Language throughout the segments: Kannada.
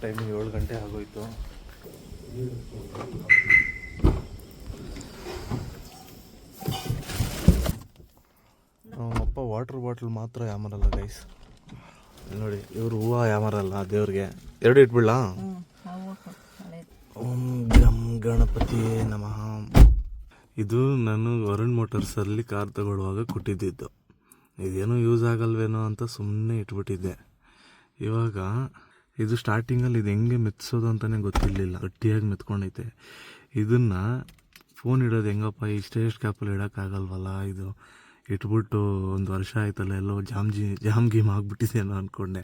ಟೈಮ್ 7 ಗಂಟೆ ಆಗೋಯ್ತು. ನಮ್ಮಪ್ಪ ವಾಟರ್ ಬಾಟ್ಲ್ ಮಾತ್ರ ಯಾಮರಲ್ಲ ಗೈಸ್. ನೋಡಿ ಇವರು ಹೂವು ಯಾಮರಲ್ಲ ದೇವ್ರಿಗೆ. 2 ಇಟ್ಬಿಡ್ಲಾ? ಓಂ ಗಂ ಗಣಪತಿ ನಮಃ. ಇದು ನಾನು ವರುಣ್ ಮೋಟರ್ಸಲ್ಲಿ ಕಾರ್ ತಗೊಳ್ಳುವಾಗ ಕೊಟ್ಟಿದ್ದಿದ್ದು. ಇದೇನೋ ಯೂಸ್ ಆಗಲ್ವೇನೋ ಅಂತ ಸುಮ್ಮನೆ ಇಟ್ಬಿಟ್ಟಿದ್ದೆ. ಇವಾಗ ಇದು ಸ್ಟಾರ್ಟಿಂಗಲ್ಲಿ ಇದು ಹೆಂಗೆ ಮೆತ್ಸೋದು ಅಂತಲೇ ಗೊತ್ತಿರಲಿಲ್ಲ. ಗಟ್ಟಿಯಾಗಿ ಮೆತ್ಕೊಂಡೈತೆ. ಇದನ್ನು ಫೋನ್ ಇಡೋದು ಹೆಂಗಪ್ಪ ಇಷ್ಟೇ ಕ್ಯಾಪಲ್ಲಿ ಇಡೋಕ್ಕಾಗಲ್ವಲ್ಲ, ಇದು ಇಟ್ಬಿಟ್ಟು 1 ವರ್ಷ ಆಯ್ತಲ್ಲ ಎಲ್ಲೋ ಜಾಮ್ ಗೀಮ್ ಆಗಿಬಿಟ್ಟಿದ್ದೇನೋ ಅಂದ್ಕೊಂಡೆ.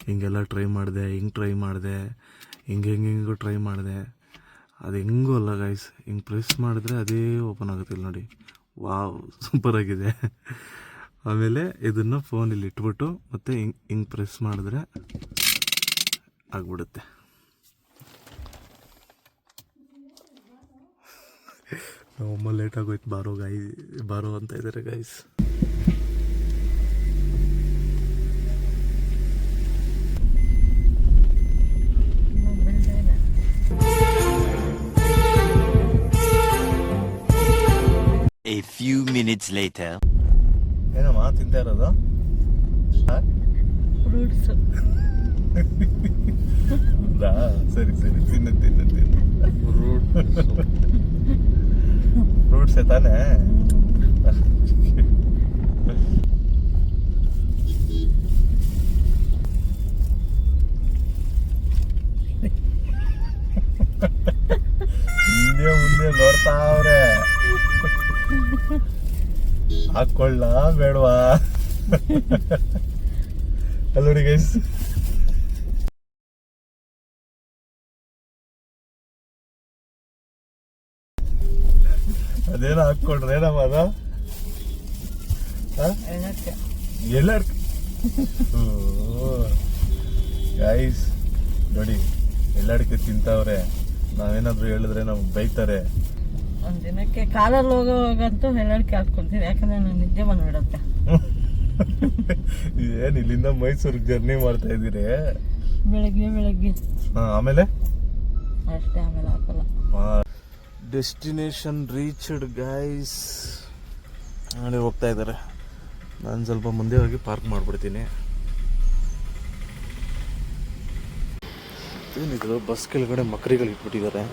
ಹಿಂಗೆಲ್ಲ ಟ್ರೈ ಮಾಡಿದೆ, ಹಿಂಗೆ ಟ್ರೈ ಮಾಡಿದೆ, ಹಿಂಗೆಂಗೂ ಟ್ರೈ ಮಾಡಿದೆ. ಅದು ಹೆಂಗೂ ಅಲ್ಲ ಗೈಸ್, ಹಿಂಗೆ ಪ್ರೆಸ್ ಮಾಡಿದ್ರೆ ಅದೇ ಓಪನ್ ಆಗುತ್ತಿಲ್ಲ ನೋಡಿ. ವಾವ್, ಸೂಪರಾಗಿದೆ. ಆಮೇಲೆ ಇದನ್ನು ಫೋನಲ್ಲಿ ಇಟ್ಬಿಟ್ಟು ಮತ್ತೆ ಹಿಂಗೆ ಪ್ರೆಸ್ ಮಾಡಿದ್ರೆ ಆಗ್ಬಿಡುತ್ತೆ. ನಮ್ಮಮ್ಮ ಲೇಟ್ ಆಗೋಯ್ತು, ಬಾರೋ ಅಂತ ಇದ್ದಾರೆ guys. A few minutes later. ಏನಮ್ಮ ತಿಂತಾ ಇರೋದು? ಫ್ರೂಟ್ಸ್. ಸರಿ ತಿನ್ನು ಫ್ರೂಟ್ಸ್ ತಾನೇ. ಮುಂದೆ ನೋಡ್ತಾವ್ರೆ. ಹಾಕೊಳ್ಳ ಬೇಡವಾ? ಅಲ್ಲೋಡಿ ಗೈಸ್, ಅದೇನೋ ಹಾಕ್ಕೊಡ್ರಿ. ಏನಮ್ಮ ಅದ? ಎಲ್ಲಡ್ಕೆ ಗೈಸ್ ನೋಡಿ, ಎಲ್ಲಡ್ಕೆ ತಿಂತಾವ್ರೆ. ನಾವೇನಾದ್ರು ಹೇಳಿದ್ರೆ ನಮ್ಗೆ ಬೈತಾರೆ. ಒಂದಿನಕ್ಕೆ ಕಾಲಲ್ಲಿ ಹೋಗೋವಾಗಂತೂ ಎಲ್ಲಡ್ಕೆ ಹಾಕ್ಕೊಡ್ತೀನಿ, ಯಾಕಂದ್ರೆ ನಾನು ನಿದ್ದೆ ಬಂದ್ಬಿಡತ್ತೆ. ಏನ್ ಇಲ್ಲಿಂದ ಮೈಸೂರಿಗೆ ಜರ್ನಿ ಮಾಡ್ತಾ ಇದ್ದೀರಿ? ಬೆಳಗ್ಗೆ. ಆಮೇಲೆ ಅಷ್ಟೇ, ಆಮೇಲೆ ಹಾಕಲ್ಲ. Destination reached guys. ನಾಳೆ ಹೋಗ್ತಾ ಇದ್ದಾರೆ. ನಾನು ಸ್ವಲ್ಪ ಮುಂದೆ ಹೋಗಿ ಪಾರ್ಕ್ ಮಾಡಿಬಿಡ್ತೀನಿ. ಏನಿದ್ರು ಬಸ್ ಕೆಳಗಡೆ ಮಕ್ರಿಗಳು ಇಟ್ಬಿಟ್ಟಿದ್ದಾರೆ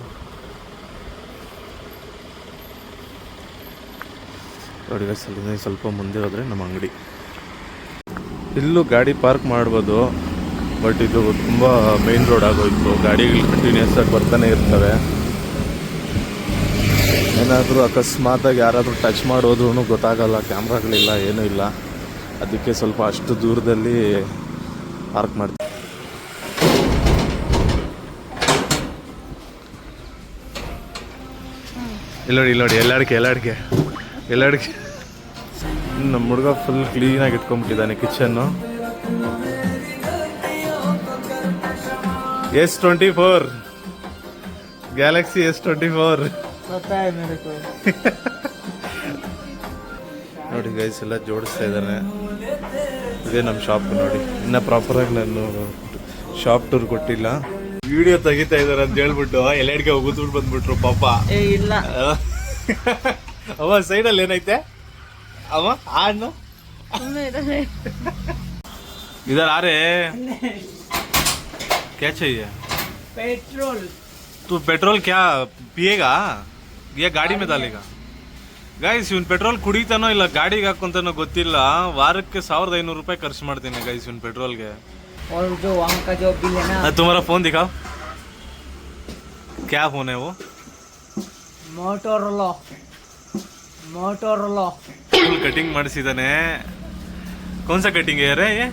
ನೋಡಿ ಗೈಸ್. ಅಲ್ಲಿಂದ ಸ್ವಲ್ಪ ಮುಂದೆ ಹೋದರೆ ನಮ್ಮ ಅಂಗಡಿ. ಇಲ್ಲೂ ಗಾಡಿ ಪಾರ್ಕ್ ಮಾಡ್ಬೋದು, ಬಟ್ ಇದು ತುಂಬ ಮೇನ್ ರೋಡ್ ಆಗೋಯ್ತು. ಗಾಡಿಗಳು ಕಂಟಿನ್ಯೂಸ್ ಆಗಿ ಬರ್ತಾನೆ ಇರ್ತವೆ. ಏನಾದರೂ ಅಕಸ್ಮಾತಾಗಿ ಯಾರಾದರೂ ಟಚ್ ಮಾಡೋದ್ರೂ ಗೊತ್ತಾಗಲ್ಲ, ಕ್ಯಾಮ್ರಾಗಳಿಲ್ಲ, ಏನೂ ಇಲ್ಲ. ಅದಕ್ಕೆ ಸ್ವಲ್ಪ ಅಷ್ಟು ದೂರದಲ್ಲಿ ಪಾರ್ಕ್ ಮಾಡ್ತೀವಿ. ಇಲ್ಲೋಡಿ ಎಲ್ಲಾಡಿಕೆ ನಮ್ಮ ಹುಡುಗ ಫುಲ್ ಕ್ಲೀನಾಗಿ ಇಟ್ಕೊಂಡ್ಬಿಟ್ಟಿದ್ದಾನೆ ಕಿಚನ್ನು. S24 ಗ್ಯಾಲಕ್ಸಿ S24 ನೋಡಿ ಗೈಸ್, ಎಲ್ಲ ಜೋಡಿಸ್ತಾ ಇದ್ದಾನೆ. ಇದೇ ನಮ್ಮ ಶಾಪ್ ನೋಡಿ. ಇನ್ನು ಪ್ರಾಪರಾಗಿ ನಾನು ಶಾಪ್ ಟೂರ್ ಕೊಟ್ಟಿಲ್ಲ. ವಿಡಿಯೋ ತೆಗಿತಾ ಇದಾರೆ ಅಂತ ಹೇಳ್ಬಿಟ್ಟು ಎಲ್ಲೆಡ್ಗೆ ಹೋಗುದ್ಬಿಟ್ಟು ಬಂದ್ಬಿಟ್ರು ಪಾಪ. ಇಲ್ಲ ಅವ ಸೈಡಲ್ಲಿ ಏನೈತೆ ಅವ ಹಣ್ಣು इधर आ रहे क्या चाहिए? पेट्रोल. तू पेट्रोल क्या पिएगा या गाड़ी में डालेगा? ಗೈಸ್ ಇವನ್ ಪೆಟ್ರೋಲ್ ಕುಡಿತಾನೋ ಇಲ್ಲ ಗಾಡಿಗೆ ಹಾಕೊಂತಾನೋ ಗೊತ್ತಿಲ್ಲ. ವಾರಕ್ಕೆ 1500 ರೂಪಾಯಿ ಖರ್ಚು ಮಾಡ್ತೀನಿ ಗೈಸ್ ಇವನ್ ಪೆಟ್ರೋಲ್ಗೆ. और जो वहाँ का जो बिल है ना, तुम्हारा फोन दिखाओ, क्या फोन है वो? मोटोरोला फुल कटिंग ಮಾಡಿಸಿದಾನೆ. कौन सा कटिंग है रे ये?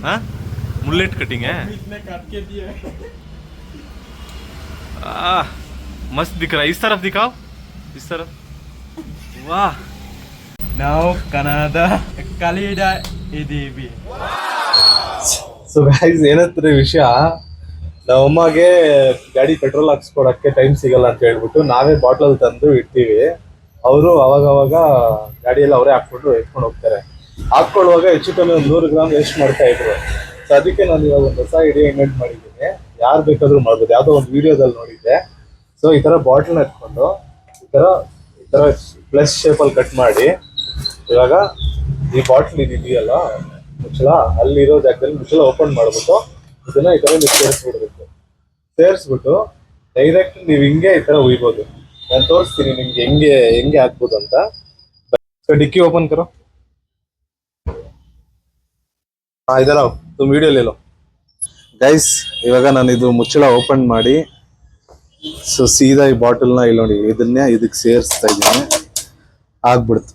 हाँ मुल्लेट कटिंग है. मस्त दिख रहा है. इस तरफ दिखाओ, इस तरफ. वाह, ನಾವು ಕನ್ನಡ ಕಲಿಯದ ಇದ್ದೀವಿ. ಸೊ ಗೈಸ್ ಏನಂದ್ರೆ ವಿಷಯ, ನಮ್ಮಮ್ಮಗೆ ಗಾಡಿ ಪೆಟ್ರೋಲ್ ಹಾಕ್ಸ್ಕೊಡಕ್ಕೆ ಟೈಮ್ ಸಿಗಲ್ಲ ಅಂತ ಹೇಳ್ಬಿಟ್ಟು ನಾವೇ ಬಾಟ್ಲಲ್ಲಿ ತಂದು ಇಡ್ತೀವಿ. ಅವರು ಅವಾಗ ಗಾಡಿಯಲ್ಲಿ ಅವರೇ ಹಾಕ್ಬಿಟ್ಟು ಎತ್ಕೊಂಡು ಹೋಗ್ತಾರೆ. ಹಾಕ್ಕೊಳ್ಳುವಾಗ ಹೆಚ್ಚು ಕಮ್ಮಿ 100 ಗ್ರಾಮ್ ವೇಸ್ಟ್ ಮಾಡ್ತಾ ಇದ್ರು. ಸೊ ಅದಕ್ಕೆ ನಾನು ಇವಾಗ ಒಂದು ಹೊಸ ಐಡಿಯಾ ಇನ್ವೆಂಟ್ ಮಾಡಿದ್ದೀನಿ. ಯಾರು ಬೇಕಾದ್ರೂ ಮಾಡ್ಬೋದು. ಯಾವುದೋ ಒಂದು ವಿಡಿಯೋದಲ್ಲಿ ನೋಡಿದ್ದೆ. ಸೊ ಈ ತರ ಬಾಟ್ಲ್ನ ಎತ್ಕೊಂಡು ಈ ತರ ಪ್ಲಸ್ ಶೇಪಲ್ಲಿ ಕಟ್ ಮಾಡಿ, ಇವಾಗ ಈ ಬಾಟ್ಲ್ ಇದೆಯಲ್ಲ ಮುಚ್ಚಳ, ಅಲ್ಲಿರೋ ಜಾಗದಲ್ಲಿ ಮುಚ್ಚಳ ಓಪನ್ ಮಾಡ್ಬಿಟ್ಟು ಇದನ್ನ ಈ ತರ ನೀವು ಸೇರಿಸ್ಬಿಡ್ಬೇಕು. ಸೇರಿಸ್ಬಿಟ್ಟು ಡೈರೆಕ್ಟ್ ನೀವು ಹಿಂಗೆ ಈ ತರ ಉಯ್ಬೋದು. ನಾನು ತೋರಿಸ್ತೀನಿ ನಿಮ್ಗೆ ಹೆಂಗೆ ಹಾಕ್ಬೋದು ಅಂತ. ಡಿಕ್ಕಿ ಓಪನ್ ಕರೋ. ಇದರ ವಿಡಿಯೋ ಲೇಲೋ ಗೈಸ್. ಇವಾಗ ನಾನು ಇದು ಮುಚ್ಚಳ ಓಪನ್ ಮಾಡಿ, ಸೊ ಸೀದಾ ಈ ಬಾಟಲ್ನ ಇಲ್ಲಿ ನೋಡಿ ಇದನ್ನೇ ಇದಕ್ಕೆ ಸೇರಿಸ್ತಾ ಇದ್ದೀನಿ. ಆಗ್ಬಿಡ್ತು.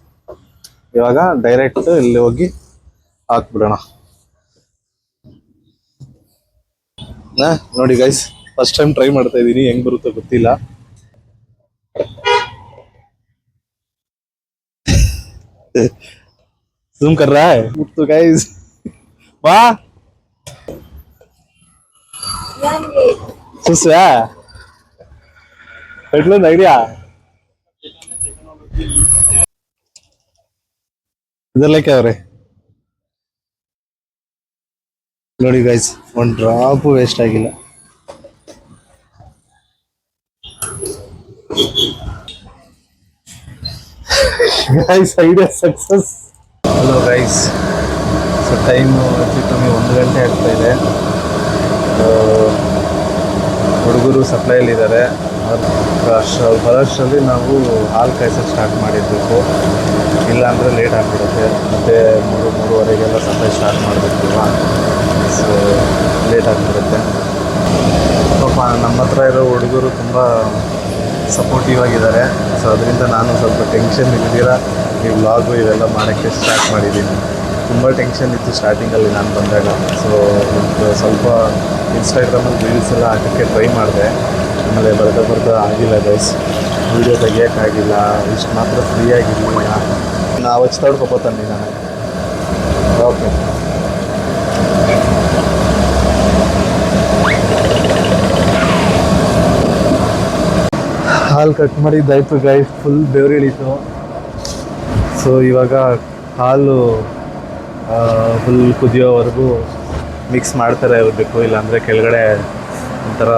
ಇವಾಗ ಡೈರೆಕ್ಟ್ ಇಲ್ಲಿ ಹೋಗಿ ಹಾಕ್ಬಿಡೋಣ. ನೋಡಿ ಗೈಸ್, ಫಸ್ಟ್ ಟೈಮ್ ಟ್ರೈ ಮಾಡ್ತಾ ಇದ್ದೀನಿ, ಹೆಂಗ್ ಬರುತ್ತೋ ಗೊತ್ತಿಲ್ಲ. ज़ूम कर रहा है तो गाइस वाह सुसवा पेट्रोल नहीं रहा इधर लेके आ रहे ನೋಡಿ ಗೈಸ್, ಒಂದು ಡ್ರಾಪ್ ವೇಸ್ಟ್ ಆಗಿಲ್ಲ. Guys idea success. Hello guys, so time ಹೆಚ್ಚು ಕಮ್ಮಿ 1 ಗಂಟೆ ಆಗ್ತಾ ಇದೆ. ಹುಡುಗರು ಸಪ್ಲೈಯಲ್ಲಿದ್ದಾರೆ. ಅವ್ರು ಬರೋಷ್ಟರಲ್ಲಿ ನಾವು ಹಾಲು ಕಾಯಿಸೋಕ್ಕೆ ಸ್ಟಾರ್ಟ್ ಮಾಡಿರಬೇಕು, ಇಲ್ಲಾಂದರೆ ಲೇಟ್ ಆಗಿಬಿಡುತ್ತೆ. ಮತ್ತು 3-3:30ಗೆಲ್ಲ ಸಪ್ಲೈ ಸ್ಟಾರ್ಟ್ ಮಾಡಬೇಕಲ್ವ, ಸೊ ಲೇಟ್ ಆಗಿಬಿಡುತ್ತೆ. ಪಾಪ ನಮ್ಮ ಹತ್ರ ಇರೋ ಹುಡುಗರು ತುಂಬ ಸಪೋರ್ಟಿವ್ ಆಗಿದ್ದಾರೆ. ಸೊ ಅದರಿಂದ ನಾನು ಸ್ವಲ್ಪ ಟೆನ್ಷನ್ ಇಲ್ದಿರ ಈ ವ್ಲಾಗು ಇವೆಲ್ಲ ಮಾಡೋಕ್ಕೆ ಸ್ಟಾರ್ಟ್ ಮಾಡಿದ್ದೀನಿ. ತುಂಬ ಟೆನ್ಷನ್ ಇತ್ತು ಸ್ಟಾರ್ಟಿಂಗಲ್ಲಿ ನಾನು ಬಂದಾಗ. ಸೊ ಸ್ವಲ್ಪ ಇನ್ಸ್ಟಾಗ್ರಾಮಲ್ಲಿ ರೀಲ್ಸ್ ಎಲ್ಲ ಹಾಕೋಕ್ಕೆ ಟ್ರೈ ಮಾಡಿದೆ. ಆಮೇಲೆ ಬರ್ತಾ ಆಗಿಲ್ಲ ಗೈಸ್, ವೀಡಿಯೋ ತೆಗಿಯೋಕ್ಕಾಗಿಲ್ಲ. ಇಷ್ಟು ಮಾತ್ರ ಫ್ರೀ ಆಗಿರಲಿಲ್ಲ. ನಾವು ಹಚ್ತಾಡ್ಕೊಬೋತಾನೆ ನಾನು. ಓಕೆ, ಹಾಲು ಕಟ್ ಮಾಡಿದ್ದಾಯ್ತು ಗೈಸ್, ಫುಲ್ ಬೆವರು ಇಳೀತು. ಸೊ ಇವಾಗ ಹಾಲು ಫುಲ್ ಕುದಿಯೋವರೆಗೂ ಮಿಕ್ಸ್ ಮಾಡ್ತಾರೆ ಇರಬೇಕು, ಇಲ್ಲಾಂದರೆ ಕೆಳಗಡೆ ಒಂಥರ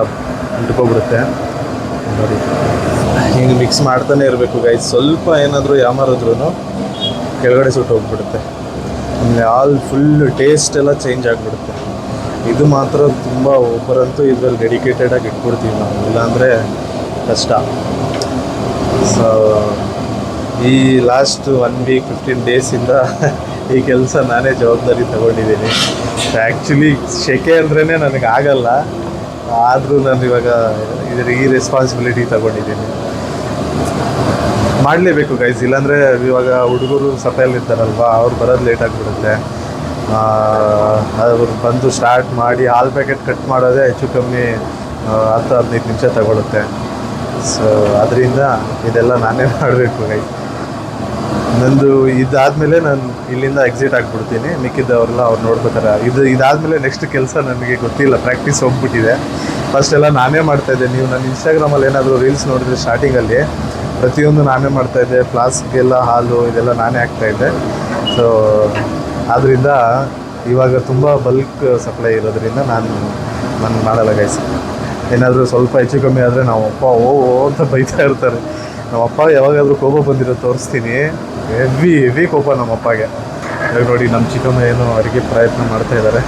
ಅಂಟ್ಕೊಬಿಡುತ್ತೆ. ನೋಡಿ ಹಿಂಗೆ ಮಿಕ್ಸ್ ಮಾಡ್ತಾನೆ ಇರಬೇಕು ಗೈಸ್. ಸ್ವಲ್ಪ ಏನಾದರೂ ಯಾಮಾರಿದ್ರೂ ಕೆಳಗಡೆ ಸುಟ್ಟು ಹೋಗ್ಬಿಡುತ್ತೆ. ಆಮೇಲೆ ಹಾಲು ಫುಲ್ ಟೇಸ್ಟ್ ಎಲ್ಲ ಚೇಂಜ್ ಆಗಿಬಿಡುತ್ತೆ. ಇದು ಮಾತ್ರ ತುಂಬ ಒಬ್ಬರಂತೂ ಇದರಲ್ಲಿ ಡೆಡಿಕೇಟೆಡಾಗಿ ಇಟ್ಬಿಡ್ತೀವಿ ನಾವು, ಇಲ್ಲಾಂದರೆ ಕಷ್ಟ. ಸೊ ಈ ಲಾಸ್ಟ್ 1 ವೀಕ್ 15 ಡೇಸಿಂದ ಈ ಕೆಲಸ ನಾನೇ ಜವಾಬ್ದಾರಿ ತಗೊಂಡಿದ್ದೀನಿ. ಆ್ಯಕ್ಚುಲಿ ಸೆಕೆ ಅಂದ್ರೇ ನನಗೆ ಆಗಲ್ಲ, ಆದರೂ ನಾನು ಇವಾಗ ಈ ರೆಸ್ಪಾನ್ಸಿಬಿಲಿಟಿ ತಗೊಂಡಿದ್ದೀನಿ. ಮಾಡಲೇಬೇಕು ಗೈಸ್, ಇಲ್ಲಾಂದರೆ ಇವಾಗ ಹುಡುಗರು ಸಪ್ಲೈಯಲ್ಲಿರ್ತಾರಲ್ವ, ಅವ್ರು ಬರೋದು ಲೇಟ್ ಆಗಿಬಿಡುತ್ತೆ. ಅವ್ರು ಬಂದು ಸ್ಟಾರ್ಟ್ ಮಾಡಿ ಹಾಲು ಪ್ಯಾಕೆಟ್ ಕಟ್ ಮಾಡೋದೇ ಹೆಚ್ಚು ಕಮ್ಮಿ 10-15 ನಿಮಿಷ ತಗೊಳುತ್ತೆ. ಸೊ ಅದರಿಂದ ಇದೆಲ್ಲ ನಾನೇ ಮಾಡಬೇಕು ಗೈಸ್. ನಂದು ಇದಾದಮೇಲೆ ನಾನು ಇಲ್ಲಿಂದ ಎಕ್ಸಿಟ್ ಆಗಿಬಿಡ್ತೀನಿ. ಮಿಕ್ಕಿದ್ದವ್ರಲ್ಲ ಅವ್ರು ನೋಡ್ಕೋತಾರೆ. ಇದಾದಮೇಲೆ ನೆಕ್ಸ್ಟ್ ಕೆಲಸ ನನಗೆ ಗೊತ್ತಿಲ್ಲ, ಪ್ರಾಕ್ಟೀಸ್ ಹೋಗ್ಬಿಟ್ಟಿದೆ. ಫಸ್ಟ್ ಎಲ್ಲ ನಾನೇ ಮಾಡ್ತಾಯಿದ್ದೆ. ನೀವು ನನ್ನ ಇನ್ಸ್ಟಾಗ್ರಾಮಲ್ಲಿ ಏನಾದರೂ ರೀಲ್ಸ್ ನೋಡಿದ್ರೆ ಸ್ಟಾರ್ಟಿಂಗಲ್ಲಿ ಪ್ರತಿಯೊಂದು ನಾನೇ ಮಾಡ್ತಾಯಿದ್ದೆ. ಫ್ಲಾಸ್ಕ್ಗೆಲ್ಲ ಹಾಲು ಇದೆಲ್ಲ ನಾನೇ ಹಾಕ್ತಾಯಿದ್ದೆ. ಸೊ ಆದ್ದರಿಂದ ಇವಾಗ ತುಂಬ ಬಲ್ಕ್ ಸಪ್ಲೈ ಇರೋದ್ರಿಂದ ನಾನು ಮಾಡಲ್ಲ ಗೈಸ್. ಏನಾದರೂ ಸ್ವಲ್ಪ ಹೆಚ್ಚು ಕಮ್ಮಿ ಆದರೆ ನಮ್ಮಪ್ಪ ಓ ಅಂತ ಬೈತಾ ಇರ್ತಾರೆ. ನಮ್ಮಪ್ಪ ಯಾವಾಗಾದರೂ ಕೋಪ ಬಂದಿರೋ ತೋರಿಸ್ತೀನಿ, ಹೆವಿ ಕೋಪ ನಮ್ಮಪ್ಪಗೆ. ಇವಾಗ ನೋಡಿ ನಮ್ಮ ಚಿಕ್ಕಮ್ಮ ಏನೋ ಅಡುಗೆ ಪ್ರಯತ್ನ ಮಾಡ್ತಾಯಿದ್ದಾರೆ.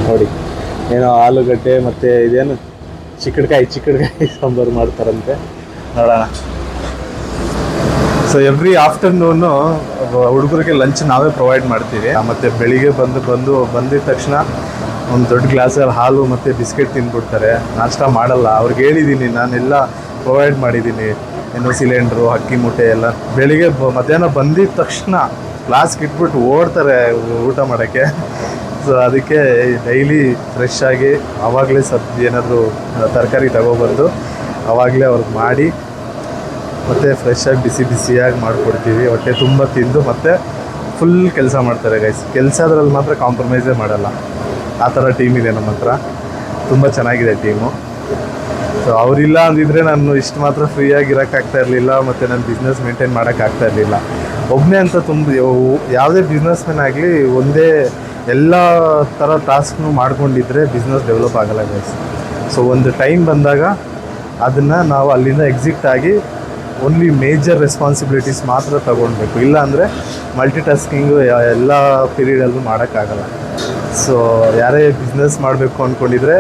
ನೋಡಿ ಏನೋ ಆಲೂಗಡ್ಡೆ ಮತ್ತು ಇದೇನು ಚಿಕ್ಕಡ್ಕಾಯಿ ಸಾಂಬಾರು ಮಾಡ್ತಾರಂತೆ, ನೋಡೋಣ. ಸೊ ಎವ್ರಿ ಆಫ್ಟರ್ನೂನು ಹುಡುಗರಿಗೆ ಲಂಚ್ ನಾವೇ ಪ್ರೊವೈಡ್ ಮಾಡ್ತೀವಿ. ಮತ್ತು ಬೆಳಿಗ್ಗೆ ಬಂದಿದ ತಕ್ಷಣ ಒಂದು ದೊಡ್ಡ ಗ್ಲಾಸಲ್ಲಿ ಹಾಲು ಮತ್ತು ಬಿಸ್ಕೆಟ್ ತಿಂದ್ಬಿಡ್ತಾರೆ. ನಾಷ್ಟ ಮಾಡಲ್ಲ. ಅವ್ರಿಗೆ ಹೇಳಿದ್ದೀನಿ, ನಾನೆಲ್ಲ ಪ್ರೊವೈಡ್ ಮಾಡಿದ್ದೀನಿ, ಏನೋ ಸಿಲಿಂಡ್ರು, ಅಕ್ಕಿ ಮೂಟೆ ಎಲ್ಲ. ಬೆಳಿಗ್ಗೆ ಮಧ್ಯಾಹ್ನ ಬಂದಿದ್ದ ತಕ್ಷಣ ಗ್ಲಾಸ್ಗೆ ಇಟ್ಬಿಟ್ಟು ಓಡ್ತಾರೆ ಊಟ ಮಾಡೋಕ್ಕೆ. ಸೊ ಅದಕ್ಕೆ ಡೈಲಿ ಫ್ರೆಶ್ ಆಗಿ ಆವಾಗಲೇ ಏನಾದರೂ ತರಕಾರಿ ತಗೊಬಂದು ಆವಾಗಲೇ ಅವ್ರಿಗೆ ಮಾಡಿ ಮತ್ತು ಫ್ರೆಶ್ಶಾಗಿ ಬಿಸಿಯಾಗಿ ಮಾಡಿಕೊಡ್ತೀವಿ. ಹೊಟ್ಟೆ ತುಂಬ ತಿಂದು ಮತ್ತು ಫುಲ್ ಕೆಲಸ ಮಾಡ್ತಾರೆ ಗೈಸ್. ಕೆಲಸದ್ರಲ್ಲಿ ಮಾತ್ರ ಕಾಂಪ್ರಮೈಸೇ ಮಾಡಲ್ಲ. ಆ ಥರ ಟೀಮ್ ಇದೆ ನಮ್ಮ ಹತ್ರ, ತುಂಬ ಚೆನ್ನಾಗಿದೆ ಟೀಮು. ಸೊ ಅವರಿಲ್ಲ ಅಂದಿದ್ರೆ ನಾನು ಇಷ್ಟು ಮಾತ್ರ ಫ್ರೀಯಾಗಿ ಇರೋಕ್ಕಾಗ್ತಾ ಇರಲಿಲ್ಲ, ಮತ್ತು ನನ್ನ ಬಿಸ್ನೆಸ್ ಮೇಂಟೈನ್ ಮಾಡೋಕ್ಕಾಗ್ತಾ ಇರಲಿಲ್ಲ. ಒಬ್ಬನೇ ಅಂತ ಯಾವುದೇ ಬಿಸ್ನೆಸ್ ಮ್ಯಾನ್ ಆಗಲಿ ಒಂದೇ ಎಲ್ಲ ಥರ ಟಾಸ್ಕ್ನು ಮಾಡ್ಕೊಂಡಿದ್ರೆ ಬಿಸ್ನೆಸ್ ಡೆವಲಪ್ ಆಗಲ್ಲ ಗೈಸ್. ಸೊ ಒಂದು ಟೈಮ್ ಬಂದಾಗ ಅದನ್ನು ನಾವು ಅಲ್ಲಿಂದ ಎಕ್ಸಿಟ್ ಆಗಿ ಓನ್ಲಿ ಮೇಜರ್ ರೆಸ್ಪಾನ್ಸಿಬಿಲಿಟೀಸ್ ಮಾತ್ರ ತಗೊಳ್ಬೇಕು. ಇಲ್ಲ ಅಂದರೆ ಮಲ್ಟಿ ಟಾಸ್ಕಿಂಗು ಎಲ್ಲ ಪೀರಿಯಡಲ್ಲೂ ಮಾಡೋಕ್ಕಾಗಲ್ಲ. ಸೊ ಯಾರೇ ಬಿಸ್ನೆಸ್ ಮಾಡಬೇಕು ಅಂದ್ಕೊಂಡಿದ್ರೆ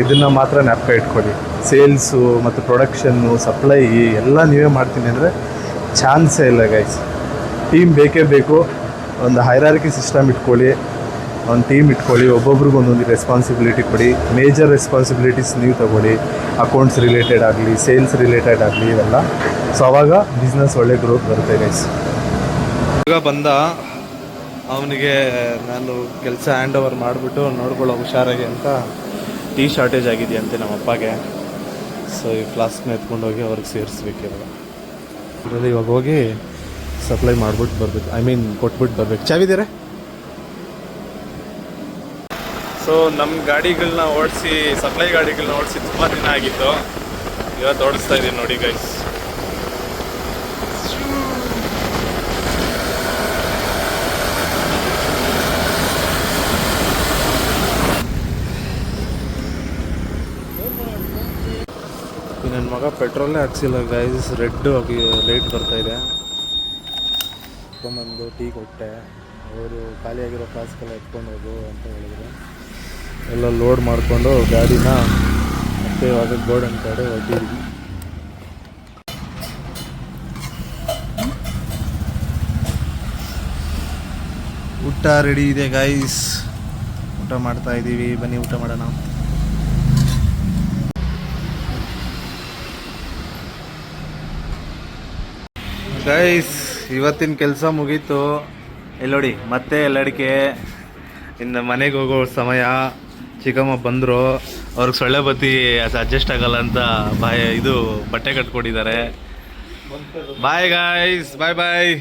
ಇದನ್ನು ಮಾತ್ರ ಜ್ಞಾಪಕ ಇಟ್ಕೊಳ್ಳಿ. ಸೇಲ್ಸು ಮತ್ತು ಪ್ರೊಡಕ್ಷನ್ನು, ಸಪ್ಲೈ ಎಲ್ಲ ನೀವೇ ಮಾಡ್ತೀನಿ ಅಂದರೆ ಚಾನ್ಸೇ ಇಲ್ಲ ಗೈಸ್. ಟೀಮ್ ಬೇಕೇ ಬೇಕು. ಒಂದು ಹೈರಾರ್ಕಿ ಸಿಸ್ಟಮ್ ಇಟ್ಕೊಳ್ಳಿ, ಒಂದು ಟೀಮ್ ಇಟ್ಕೊಳ್ಳಿ, ಒಬ್ಬೊಬ್ರಿಗೆ ಒಂದೊಂದು ರೆಸ್ಪಾನ್ಸಿಬಿಲಿಟಿ ಕೊಡಿ. ಮೇಜರ್ ರೆಸ್ಪಾನ್ಸಿಬಿಲಿಟೀಸ್ ನೀವು ತಗೊಳ್ಳಿ, ಅಕೌಂಟ್ಸ್ ರಿಲೇಟೆಡ್ ಆಗಲಿ, ಸೇಲ್ಸ್ ರಿಲೇಟೆಡ್ ಆಗಲಿ, ಇವೆಲ್ಲ. ಸೊ ಆವಾಗ ಬಿಸ್ನೆಸ್ ಒಳ್ಳೆ ಗ್ರೋತ್ ಬರುತ್ತೆ ಗೈಸ್. ಇವಾಗ ಬಂದ ಅವನಿಗೆ ನಾನು ಕೆಲಸ ಹ್ಯಾಂಡ್ ಓವರ್ ಮಾಡಿಬಿಟ್ಟು ನೋಡ್ಕೊಳ್ಳೋ ಹುಷಾರಾಗಿ ಅಂತ ಟೀ ಶಾರ್ಟೇಜ್ ಆಗಿದೆಯಂತೆ ನಮ್ಮ ಅಪ್ಪಗೆ. ಸೊ ಈ ಫ್ಲಾಸ್ಕ್ನ ಎತ್ಕೊಂಡು ಹೋಗಿ ಅವ್ರಿಗೆ ಸೇರಿಸ್ಬೇಕು ಇವಾಗ. ಅದರಲ್ಲಿ ಇವಾಗ ಹೋಗಿ ಸಪ್ಲೈ ಮಾಡ್ಬಿಟ್ಟು ಬರಬೇಕು, ಕೊಟ್ಬಿಟ್ಟು ಬರಬೇಕು. ಚಾವಿದ್ದೀರಾ? ಸೊ ನಮ್ಮ ಗಾಡಿಗಳನ್ನ ಓಡಿಸಿ, ಸಪ್ಲೈ ಗಾಡಿಗಳನ್ನ ಓಡಿಸಿ ತುಂಬ ದಿನ ಆಗಿತ್ತು. ಇವತ್ತು ಓಡಿಸ್ತಾ ಇದ್ದೀನಿ ನೋಡಿ ಗೈಸ್. ನನ್ನ ಮಗ ಪೆಟ್ರೋಲೇ ಹಾಕ್ಸಿಲ್ಲ ಗೈಸ್. ರೆಡ್ ಆಗಿ ಲೈಟ್ ಬರ್ತಾ ಇದೆ. ಬಂದು ಟೀ ಕೊಟ್ಟೆ. ಅವರು ಖಾಲಿಯಾಗಿರೋ ಫ್ಲಾಸ್ಕೆಲ್ಲ ಎತ್ಕೊಂಡು ಹೋಗು ಅಂತ ಹೇಳಿದ್ರು. ಎಲ್ಲ ಲೋಡ್ ಮಾಡಿಕೊಂಡು ಗಾಡಿನ ಮತ್ತೆ ಇವಾಗ ಗೋಡನ್ ಕಡೆ ಹೊರಟಿದ್ವಿ. ಊಟ ರೆಡಿ ಇದೆ ಗೈಸ್. ಊಟ ಮಾಡ್ತಾ ಇದ್ದೀವಿ, ಬನ್ನಿ ಊಟ ಮಾಡೋಣ. ಗೈಸ್ ಇವತ್ತಿನ ಕೆಲಸ ಮುಗೀತು. ಇಲ್ಲಿ ನೋಡಿ, ಮತ್ತೆ ಎಲ್ಲಡಿಕೆ ಇನ್ನು ಮನೆಗೆ ಹೋಗೋ ಸಮಯ. ಚಿಕ್ಕಮ್ಮ ಬಂದರು, ಅವ್ರಿಗೆ ಸೊಳ್ಳೆ ಬತ್ತಿ ಅದು ಅಡ್ಜಸ್ಟ್ ಆಗಲ್ಲ ಅಂತ ಬಟ್ಟೆ ಕಟ್ಕೊಂಡಿದ್ದಾರೆ. ಬಾಯ್ ಗೈಸ್, ಬಾಯ್ ಬಾಯ್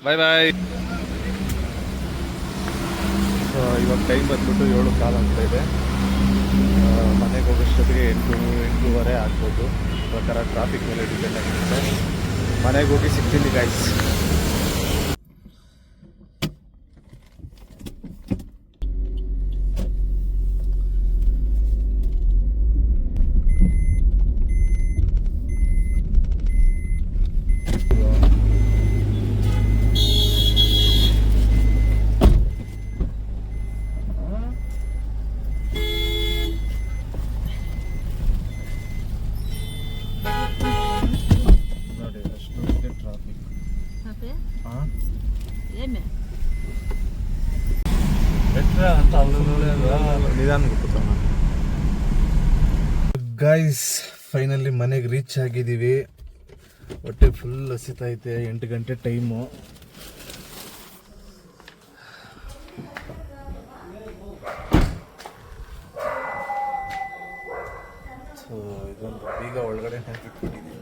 ಬಾಯ್ ಬಾಯ್. ಸೊ ಇವಾಗ ಟೈಮ್ ಬಂದ್ಬಿಟ್ಟು 7:15 ಆಗ್ತಾ ಇದೆ. ಮನೆಗೆ ಹೋಗೋಷ್ಟೊತ್ತಿಗೆ 8-8:30 ಆಗ್ಬೋದು. ಪ್ರಕಾರ ಟ್ರಾಫಿಕ್ ಮೇಲೆ ಡಿಪೆಂಡ್ ಆಗಿರುತ್ತೆ. ಮನೆಗೆ ಹೋಗಿ ಸಿಗ್ತೀನಿ ಗೈಸ್. ಗೈಸ್ ಫೈನಲಿ ಮನೆಗೆ ರೀಚ್ ಆಗಿದ್ದೀವಿ. ಹೊಟ್ಟೆ ಫುಲ್ ಹಸಿತೈತೆ. 8 ಗಂಟೆ ಟೈಮು. ಸೊ ಇದೊಂದು ಬೀಗ ಒಳಗಡೆ ಹಾಕಿಟ್ಬಿಟ್ಟಿದ್ದೀನಿ.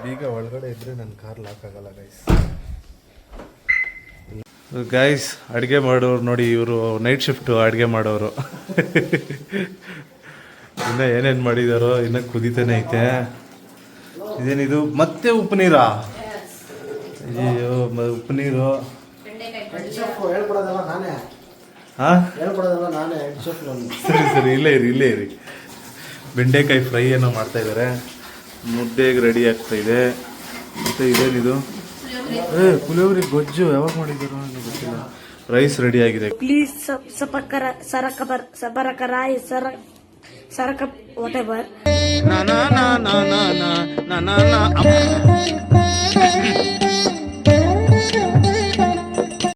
ಬೀಗ ಒಳಗಡೆ ಇದ್ರೆ ನನ್ನ ಕಾರ್ ಲಾಕ್ ಆಗಲ್ಲ ಗೈಸ್. ಗೈಸ್ ಅಡುಗೆ ಮಾಡೋರು ನೋಡಿ, ಇವರು ನೈಟ್ ಶಿಫ್ಟು ಅಡುಗೆ ಮಾಡೋರು. ಇನ್ನು ಏನೇನು ಮಾಡಿದಾರೋ, ಇನ್ನು ಕುದಿತಾನೆ ಐತೆ. ಇದೇನಿದು ಮತ್ತೆ ಉಪ್ಪು ನೀರಾ? ಅಯ್ಯೋ ಉಪ್ಪು ನೀರು. ಸರಿ ಸರಿ, ಇಲ್ಲೇ ಇರಿ. ಬೆಂಡೆಕಾಯಿ ಫ್ರೈ ಏನೋ ಮಾಡ್ತಾ ಇದ್ದಾರೆ. ಮುದ್ದೆಗೆ ರೆಡಿ ಆಗ್ತಾ ಇದೆ. ಮತ್ತು ಇದೇನಿದು? ಪುಳಿಯೋಗರೆ ಗೊಜ್ಜು ಯಾವಾಗ ಮಾಡಿದ್ರು ಗೊತ್ತಿಲ್ಲ. ರೈಸ್ ರೆಡಿ ಆಗಿದೆ. ಪ್ಲೀಸ್ ಸರಕ ವಾಟ್ ಎವರ್.